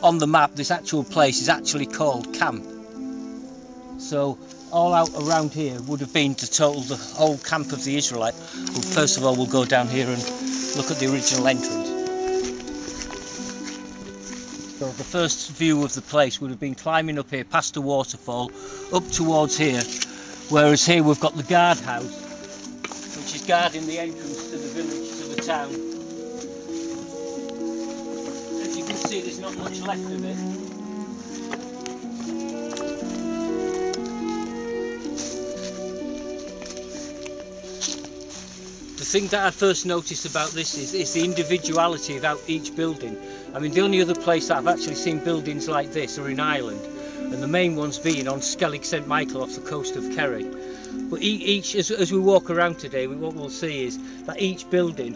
on the map, this actual place is actually called camp. So all out around here would have been to total the whole camp of the Israelites. Well, first of all, we'll go down here and look at the original entrance. So the first view of the place would have been climbing up here past the waterfall, up towards here, whereas here we've got the guardhouse, which is guarding the entrance to the village, to the town. As you can see, there's not much left of it. The thing that I first noticed about this is the individuality about each building. I mean, the only other place that I've actually seen buildings like this are in Ireland, and the main ones being on Skellig St Michael off the coast of Kerry. But each, as we walk around today, what we'll see is that each building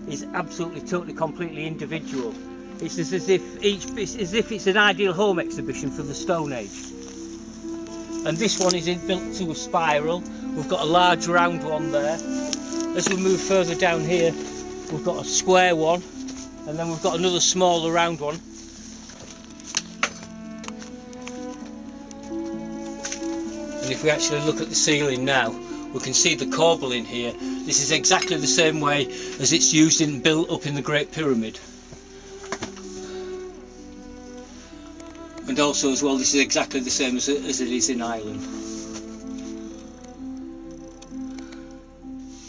is absolutely, totally, completely individual. It's as if it's an ideal home exhibition for the Stone Age. And this one is built to a spiral. We've got a large round one there. As we move further down here, we've got a square one, and then we've got another smaller round one. And if we actually look at the ceiling now, we can see the corbel in here. This is exactly the same way as it's used and built up in the Great Pyramid. And also as well, this is exactly the same as it is in Ireland.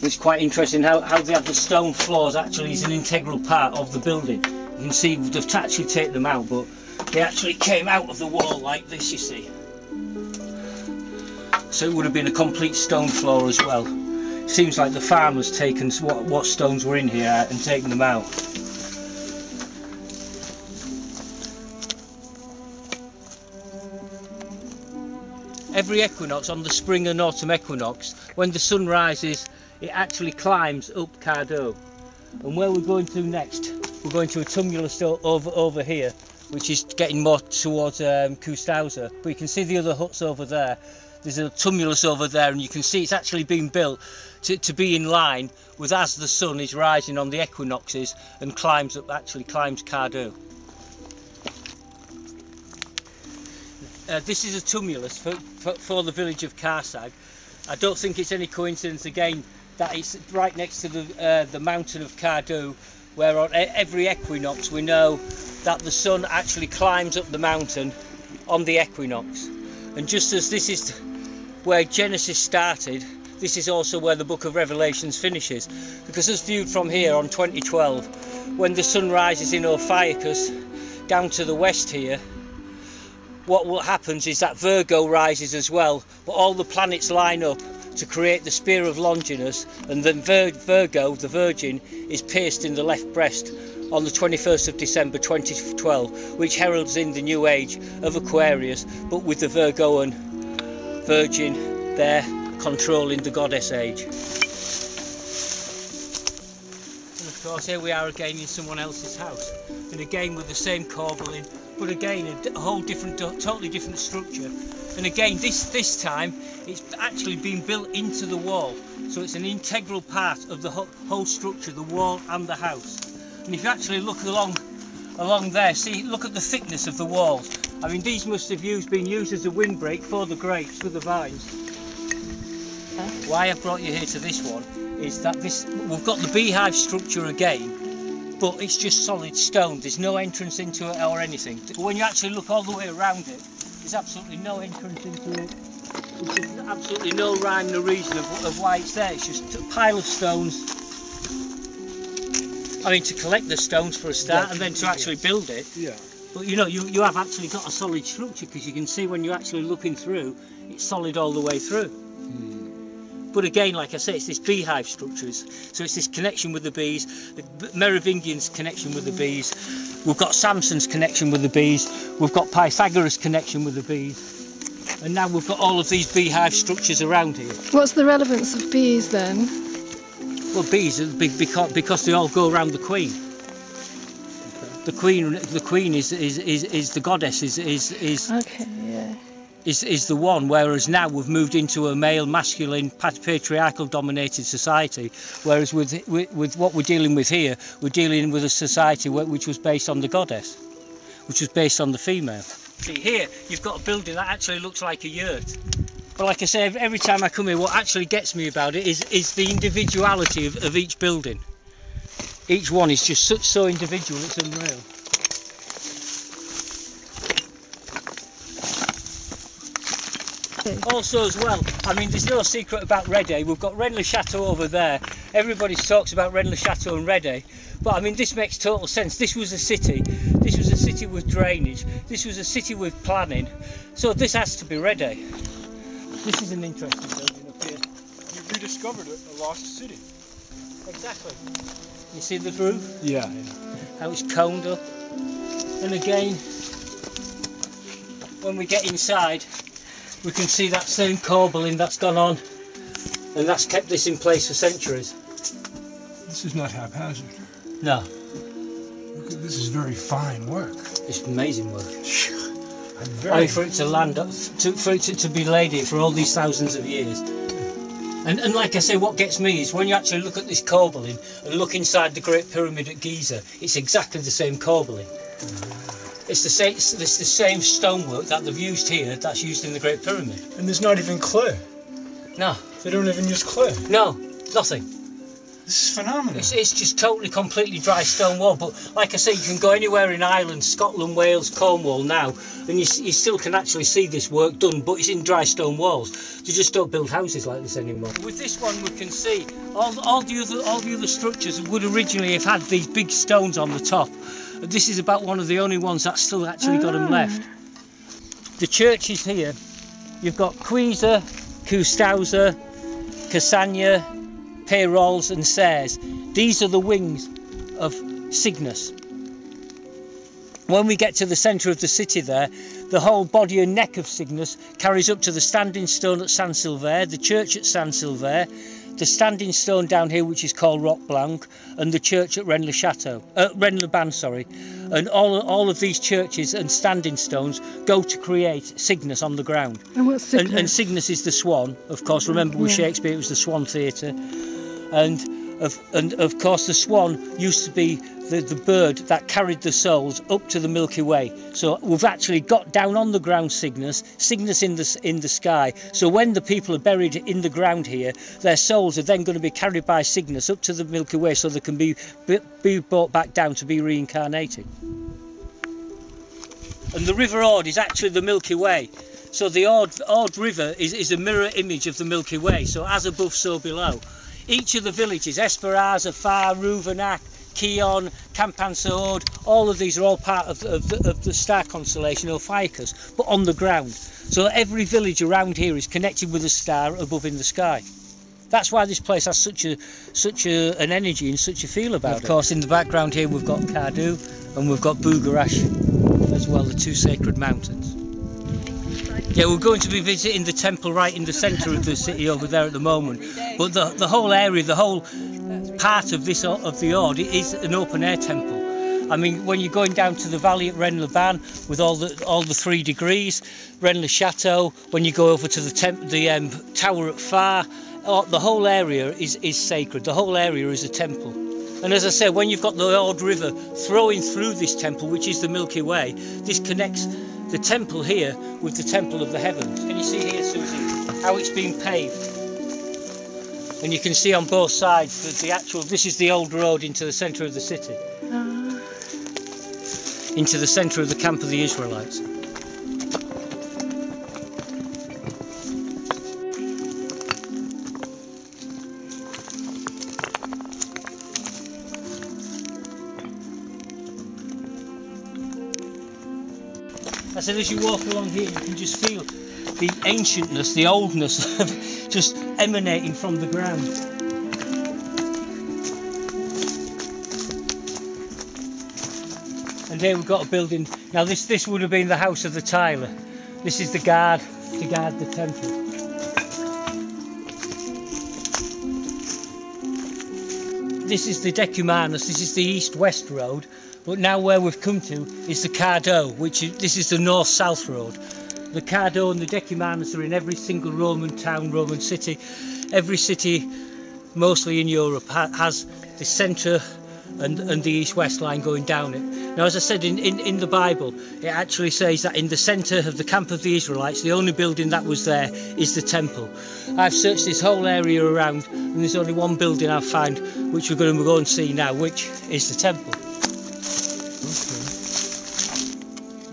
It's quite interesting how they have the stone floors actually is an integral part of the building. You can see they've actually taken them out, but they actually came out of the wall like this, you see. So it would have been a complete stone floor as well. It seems like the farmer's taken what stones were in here and taken them out. Every equinox, on the spring and autumn equinox, when the sun rises, it actually climbs up Guardhouse. And where we're going to next, we're going to a tumulus over here, which is getting more towards Coustaussa. But you can see the other huts over there. There's a tumulus over there, and you can see it's actually been built to be in line with as the sun is rising on the equinoxes and actually climbs Guardhouse. This is a tumulus for the village of Carsag. I don't think it's any coincidence again that it's right next to the mountain of Guardhouse, where on every equinox we know that the sun actually climbs up the mountain on the equinox. And just as this is where Genesis started, this is also where the book of Revelations finishes, because as viewed from here on 2012, when the sun rises in Ophiuchus down to the west here, what happens is that Virgo rises as well, but all the planets line up to create the spear of Longinus, and then Virgo, the Virgin, is pierced in the left breast on the 21st of December 2012, which heralds in the new age of Aquarius, but with the Virgoan Virgin there controlling the goddess age. And of course here we are again in someone else's house, and again with the same corbelling, but again a whole different, totally different structure. And again this time it's actually been built into the wall, so it's an integral part of the whole structure, the wall and the house. And if you actually look along there, look at the thickness of the walls. I mean, these must have been used as a windbreak for the grapes, for the vines. Why I brought you here to this one is that we've got the beehive structure again, but it's just solid stone. There's no entrance into it or anything. But when you actually look all the way around it, there's absolutely no entrance into it. There's absolutely no rhyme or reason of why it's there. It's just a pile of stones. I mean, to collect the stones for a start, and then to actually build it. Yeah. But you know, you have actually got a solid structure, because you can see when you're actually looking through, it's solid all the way through. But again, like I say, it's this beehive structures. So it's this connection with the bees, the Merovingian's connection with the bees. We've got Samson's connection with the bees. We've got Pythagoras' connection with the bees. And now we've got all of these beehive structures around here. What's the relevance of bees then? Well, bees are because they all go around the queen. The queen is the goddess, okay, yeah. is the one, whereas now we've moved into a male, masculine, patriarchal dominated society, whereas with what we're dealing with here, we're dealing with a society which was based on the goddess, which was based on the female. See here, you've got a building that actually looks like a yurt. But like I say, every time I come here, what actually gets me about it is the individuality of each building. Each one is just so individual, it's unreal. Also as well, I mean, there's no secret about Rhedae. We've got Rennes le Chateau over there. Everybody talks about Rennes le Chateau and Rhedae, but I mean, this makes total sense. This was a city. This was a city with drainage. This was a city with planning. So this has to be Rhedae. This is an interesting building up here. You rediscovered a lost city. Exactly. You see the roof? Yeah. How it's coned up. And again, when we get inside, we can see that same corbelling that's gone on, and that's kept this in place for centuries. This is not haphazard. No. Look at this, is very fine work. It's amazing work. I mean, for it to land up, for it to be laid here for all these thousands of years. And like I say, what gets me is when you actually look at this corbelling and look inside the Great Pyramid at Giza, it's exactly the same corbelling. It's the same stonework that they've used here that's used in the Great Pyramid. And there's not even clay. No. They don't even use clay. No, nothing. This is phenomenal. It's just totally, completely dry stone wall. But like I say, you can go anywhere in Ireland, Scotland, Wales, Cornwall now, and you still can actually see this work done, but it's in dry stone walls. You just don't build houses like this anymore. With this one, we can see all the other structures would originally have had these big stones on the top. This is about one of the only ones that's still actually got them left. The churches here, you've got Cuisa, Coustaussa, Cassagna, Peyrols and Serres. These are the wings of Cygnus. When we get to the centre of the city there, the whole body and neck of Cygnus carries up to the standing stone at Saint-Silver, the church at Saint-Silver, the standing stone down here which is called Roc Blanc, and the church at Rennes le Chateau, Rennes le Ban, sorry. And all of these churches and standing stones go to create Cygnus on the ground. And what's Cygnus? And Cygnus is the swan, of course. Remember with Shakespeare it was the Swan Theatre. And of course the swan used to be the bird that carried the souls up to the Milky Way. So we've actually got down on the ground Cygnus in the sky. So when the people are buried in the ground here, their souls are then going to be carried by Cygnus up to the Milky Way, so they can be brought back down to be reincarnated. And the River Ord is actually the Milky Way. So the Ord River is a mirror image of the Milky Way. So as above, so below. Each of the villages, Esperance, Far, Rouvenac, Keon, Campansord, all of these are all part of the star constellation Ophiuchus, but on the ground. So every village around here is connected with a star above in the sky. That's why this place has such an energy and such a feel about it. Of course, in the background here we've got Cardou and we've got Bougarash as well, the two sacred mountains. Yeah, we're going to be visiting the temple right in the centre of the city over there at the moment. But the whole area, the whole part of the Ord is an open air temple. I mean, when you're going down to the valley at Rennes le Ban with all the 3 degrees, Rennes le Chateau, when you go over to the tower at Far, the whole area is sacred. The whole area is a temple. And as I said, when you've got the Ord River flowing through this temple, which is the Milky Way, this connects the temple here with the temple of the heavens. Can you see here, Susie, how it's been paved? And you can see on both sides that this is the old road into the centre of the city. Into the centre of the camp of the Israelites. I said, as you walk along here, you can just feel the ancientness, the oldness of just emanating from the ground. And here we've got a building. Now this would have been the house of the tiler. This is the guard to guard the temple. This is the Decumanus, this is the east-west road. But now where we've come to is the Coustaussa, this is the north-south road. The Coustaussa and the Decumanus are in every single Roman town, Roman city. Every city, mostly in Europe, has the centre and the east-west line going down it. Now, as I said, in the Bible, it actually says that in the centre of the camp of the Israelites, the only building that was there is the temple. I've searched this whole area around, and there's only one building I've found, which we're going to go and see now, which is the temple.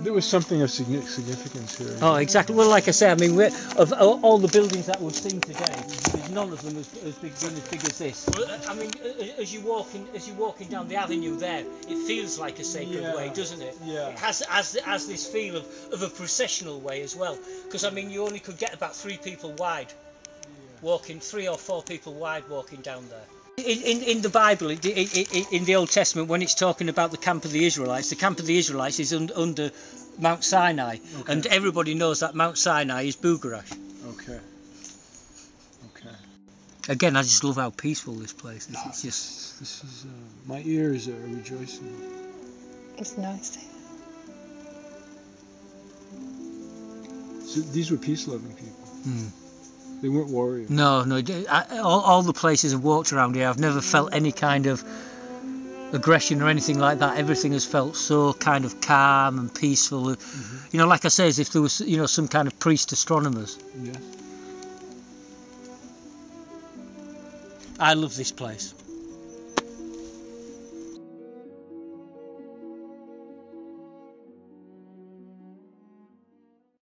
There was something of significance here. Oh, exactly. Well, like I say, I mean, of all the buildings that we've seen today, there's none of them as big as this. I mean, as you're walking down the avenue there, it feels like a sacred way, doesn't it? Yeah. It has this feel of a processional way as well. Because I mean, you only could get about 3 people wide, walking 3 or 4 people wide walking down there. In the Bible, in the Old Testament, when it's talking about the camp of the Israelites is under Mount Sinai, and everybody knows that Mount Sinai is Bugarash. Okay. Okay. Again, I just love how peaceful this place is. It's just... This is... my ears are rejoicing. It's nice. So these were peace-loving people. They weren't warriors. No. All the places I've walked around here, I've never felt any kind of aggression or anything like that. Everything has felt so kind of calm and peaceful. You know, like I say, as if there was, you know, some kind of priest astronomers. Yeah. I love this place.